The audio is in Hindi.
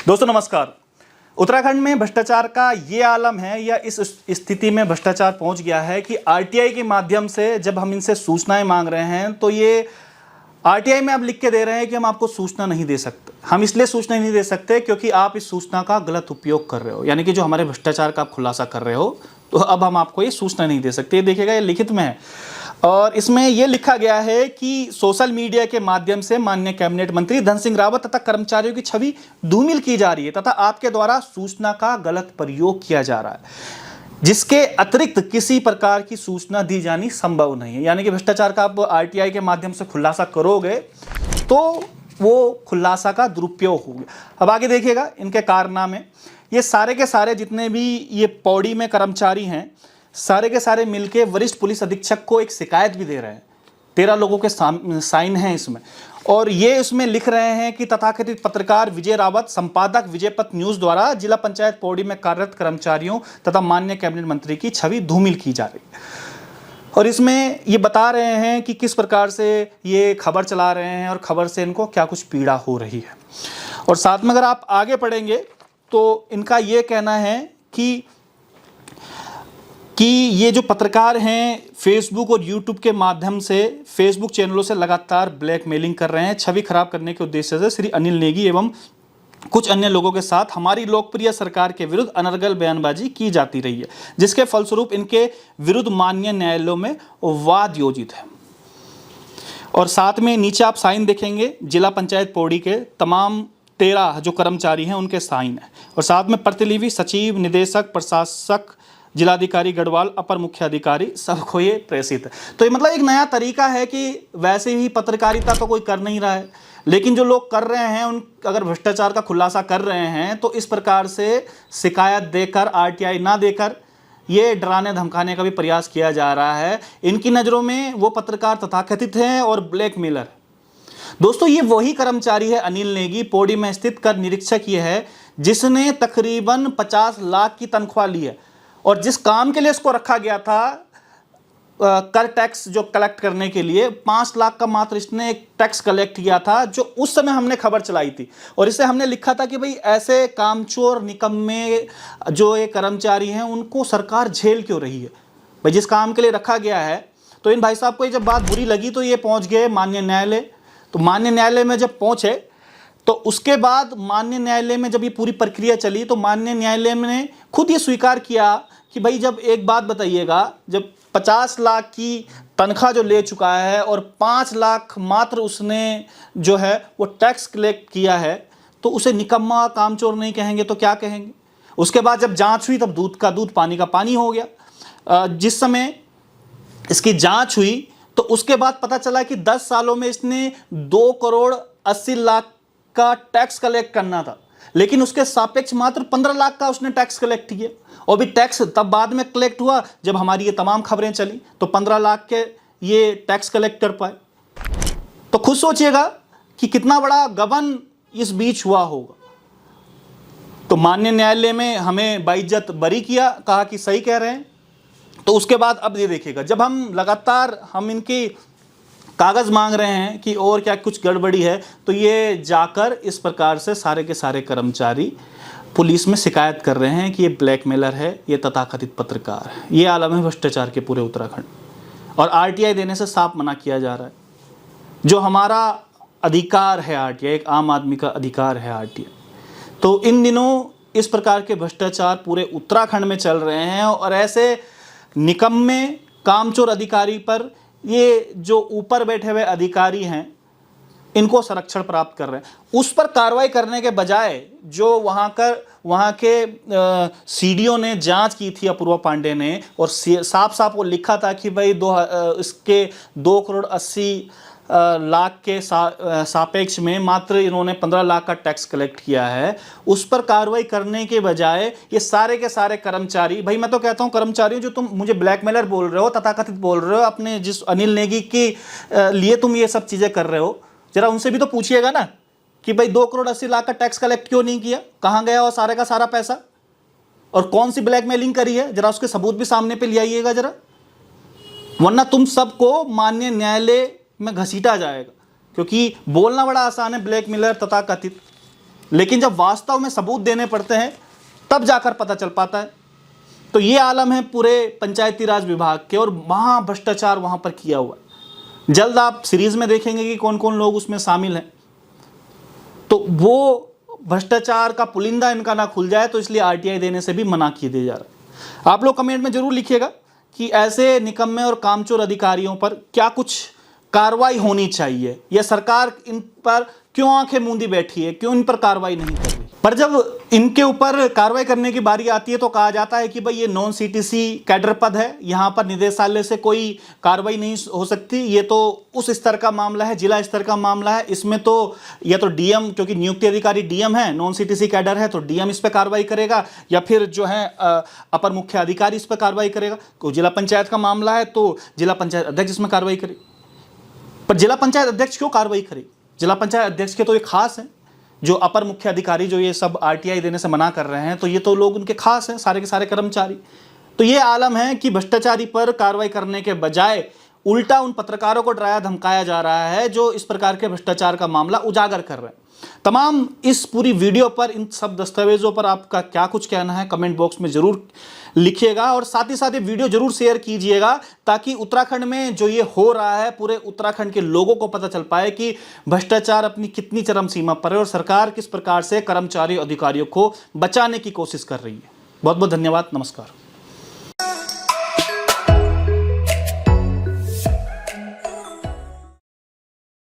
दोस्तों नमस्कार। उत्तराखंड में भ्रष्टाचार का ये आलम है या इस स्थिति में भ्रष्टाचार पहुंच गया है कि आरटीआई के माध्यम से जब हम इनसे सूचनाएं मांग रहे हैं तो ये आरटीआई में अब लिख के दे रहे हैं कि हम आपको सूचना नहीं दे सकते। हम इसलिए सूचना नहीं दे सकते क्योंकि आप इस सूचना का गलत उपयोग कर रहे हो, यानी कि जो हमारे भ्रष्टाचार का आप खुलासा कर रहे हो, तो अब हम आपको ये सूचना नहीं दे सकते। ये देखिएगा, ये लिखित में है और इसमें यह लिखा गया है कि सोशल मीडिया के माध्यम से माननीय कैबिनेट मंत्री धन सिंह रावत तथा कर्मचारियों की छवि धूमिल की जा रही है तथा आपके द्वारा सूचना का गलत प्रयोग किया जा रहा है, जिसके अतिरिक्त किसी प्रकार की सूचना दी जानी संभव नहीं है। यानी कि भ्रष्टाचार का आप आरटीआई के माध्यम से खुलासा करोगे तो वो खुलासा का दुरुपयोग होगा। अब आगे देखिएगा इनके कारनामे। ये सारे के सारे जितने भी ये पौड़ी में कर्मचारी हैं, सारे के सारे मिलके वरिष्ठ पुलिस अधीक्षक को एक शिकायत भी दे रहे हैं। 13 लोगों के साइन हैं इसमें, और ये इसमें लिख रहे हैं कि तथाकथित पत्रकार विजय रावत, संपादक विजयपथ न्यूज द्वारा जिला पंचायत पौड़ी में कार्यरत कर्मचारियों तथा माननीय कैबिनेट मंत्री की छवि धूमिल की जा रही है। और इसमें ये बता रहे हैं कि किस प्रकार से ये खबर चला रहे हैं और खबर से इनको क्या कुछ पीड़ा हो रही है। और साथ में अगर आप आगे पढ़ेंगे तो इनका ये कहना है कि ये जो पत्रकार हैं फेसबुक और यूट्यूब के माध्यम से फेसबुक चैनलों से लगातार ब्लैकमेलिंग कर रहे हैं। छवि खराब करने के उद्देश्य से श्री अनिल नेगी एवं कुछ अन्य लोगों के साथ हमारी लोकप्रिय सरकार के विरुद्ध अनर्गल बयानबाजी की जाती रही है, जिसके फलस्वरूप इनके विरुद्ध माननीय न्यायालयों में वाद योजित है। और साथ में नीचे आप साइन देखेंगे, जिला पंचायत पौड़ी के तमाम 13 जो कर्मचारी हैं उनके साइन है। और साथ में प्रतिलिपि सचिव, निदेशक, प्रशासक, जिलाधिकारी गढ़वाल, अपर मुख्य अधिकारी, सबको ये प्रेषित है। तो ये मतलब एक नया तरीका है कि वैसे ही पत्रकारिता तो कोई कर नहीं रहा है, लेकिन जो लोग कर रहे हैं उन अगर भ्रष्टाचार का खुलासा कर रहे हैं तो इस प्रकार से शिकायत देकर, आरटीआई ना देकर ये डराने धमकाने का भी प्रयास किया जा रहा है। इनकी नज़रों में वो पत्रकार तथाकथित हैं और ब्लैकमेलर। दोस्तों ये वही कर्मचारी है अनिल नेगी, पौड़ी में स्थित कर निरीक्षक ये है, जिसने तकरीबन 50 लाख की तनख्वाह ली है और जिस काम के लिए इसको रखा गया था कर टैक्स जो कलेक्ट करने के लिए 5 लाख का मात्र इसने एक टैक्स कलेक्ट किया था, जो उस समय हमने खबर चलाई थी। और इसे हमने लिखा था कि भाई ऐसे कामचोर निकम्मे जो ये कर्मचारी हैं उनको सरकार झेल क्यों रही है। भाई जिस काम के लिए रखा गया है, तो इन भाई साहब को जब बात बुरी लगी तो ये पहुंच गए माननीय न्यायालय। तो माननीय न्यायालय में जब पहुंचे तो उसके बाद माननीय न्यायालय में जब ये पूरी प्रक्रिया चली तो माननीय न्यायालय ने खुद ये स्वीकार किया कि भाई जब एक बात बताइएगा, जब 50 लाख की तनख्वाह जो ले चुका है और 5 लाख मात्र उसने जो है वो टैक्स कलेक्ट किया है, तो उसे निकम्मा कामचोर नहीं कहेंगे तो क्या कहेंगे। उसके बाद जब जांच हुई तब दूध का दूध पानी का पानी हो गया। जिस समय इसकी जांच हुई तो उसके बाद पता चला कि 10 सालों में इसने 2 करोड़ 80 लाख का टैक्स कलेक्ट करना था, लेकिन उसके सापेक्ष मात्र 15 लाख का उसने टैक्स कलेक्ट किया। और भी टैक्स तब बाद में कलेक्ट हुआ जब हमारी ये तमाम खबरें चली, तो 15 लाख के ये टैक्स कलेक्ट कर पाए। तो खुद सोचिएगा कि कितना बड़ा गबन इस बीच हुआ होगा। तो माननीय न्यायालय में हमें बाइज्जत बरी किया, कहा कि सही कह रहे हैं। तो उसके बाद अब ये देखिएगा, जब हम लगातार हम इनकी कागज़ मांग रहे हैं कि और क्या कुछ गड़बड़ी है, तो ये जाकर इस प्रकार से सारे के सारे कर्मचारी पुलिस में शिकायत कर रहे हैं कि ये ब्लैकमेलर है, ये तथाकथित पत्रकार है। ये आलम है भ्रष्टाचार के पूरे उत्तराखंड। और आरटीआई देने से साफ मना किया जा रहा है। जो हमारा अधिकार है आरटीआई, एक आम आदमी का अधिकार है आरटीआई। तो इन दिनों इस प्रकार के भ्रष्टाचार पूरे उत्तराखंड में चल रहे हैं और ऐसे निकम्मे कामचोर अधिकारी पर ये जो ऊपर बैठे हुए अधिकारी हैं इनको संरक्षण प्राप्त कर रहे हैं। उस पर कार्रवाई करने के बजाय जो वहाँ के सीडीओ ने जांच की थी, अपूर्वा पांडे ने, और साफ साफ वो लिखा था कि भाई इसके 2 करोड़ 80 लाख के सापेक्ष में मात्र इन्होंने 15 लाख का टैक्स कलेक्ट किया है। उस पर कार्रवाई करने के बजाय ये सारे के सारे कर्मचारी, भाई मैं तो कहता हूँ कर्मचारियों जो तुम मुझे ब्लैकमेलर बोल रहे हो, तथाकथित बोल रहे हो, अपने जिस अनिल नेगी के लिए तुम ये सब चीज़ें कर रहे हो, जरा उनसे भी तो पूछिएगा ना कि भाई 2 करोड़ 80 लाख का टैक्स कलेक्ट क्यों नहीं किया, कहाँ गया और सारे का सारा पैसा, और कौन सी ब्लैकमेलिंग करी है, जरा उसके सबूत भी सामने पे ले आइएगा जरा, वरना तुम सबको माननीय न्यायालय में घसीटा जाएगा। क्योंकि बोलना बड़ा आसान है, ब्लैकमेलर तथाकथित, लेकिन जब वास्तव में सबूत देने पड़ते हैं तब जाकर पता चल पाता है। तो ये आलम है पूरे पंचायती राज विभाग के, और महा भ्रष्टाचार वहां पर किया हुआ है। जल्द आप सीरीज में देखेंगे कि कौन कौन लोग उसमें शामिल हैं। तो वो भ्रष्टाचार का पुलिंदा इनका ना खुल जाए, तो इसलिए आरटीआई देने से भी मना किया जा रहा है। आप लोग कमेंट में जरूर लिखिएगा कि ऐसे निकम्मे और कामचोर अधिकारियों पर क्या कुछ कार्रवाई होनी चाहिए, या सरकार इन पर क्यों आंखें मूंदी बैठी है, क्यों इन पर कार्रवाई नहीं कर रही। पर जब इनके ऊपर कार्रवाई करने की बारी आती है तो कहा जाता है कि भाई ये नॉन सीटीसी कैडर पद है, यहाँ पर निदेशालय से कोई कार्रवाई नहीं हो सकती, ये तो उस स्तर का मामला है, जिला स्तर का मामला है, इसमें तो या तो डीएम, क्योंकि नियुक्ति अधिकारी डीएम है, नॉन सीटीसी कैडर है तो डीएम इस पर कार्रवाई करेगा, या फिर जो है अपर मुख्य अधिकारी इस पर कार्रवाई करेगा। तो जिला पंचायत का मामला है तो जिला पंचायत अध्यक्ष इसमें कार्रवाई करे। पर जिला पंचायत अध्यक्ष क्यों कार्रवाई करे? जिला पंचायत अध्यक्ष के तो ये खास है, जो अपर मुख्य अधिकारी जो ये सब आरटीआई देने से मना कर रहे हैं, तो ये तो लोग उनके खास हैं, सारे के सारे कर्मचारी। तो ये आलम है कि भ्रष्टाचारी पर कार्रवाई करने के बजाय उल्टा उन पत्रकारों को डराया धमकाया जा रहा है जो इस प्रकार के भ्रष्टाचार का मामला उजागर कर रहे हैं। तमाम इस पूरी वीडियो पर, इन सब दस्तावेजों पर आपका क्या कुछ कहना है कमेंट बॉक्स में जरूर लिखिएगा, और साथ ही साथ ये वीडियो जरूर शेयर कीजिएगा ताकि उत्तराखंड में जो ये हो रहा है पूरे उत्तराखंड के लोगों को पता चल पाए कि भ्रष्टाचार अपनी कितनी चरम सीमा पर है और सरकार किस प्रकार से कर्मचारी अधिकारियों को बचाने की कोशिश कर रही है। बहुत बहुत धन्यवाद, नमस्कार।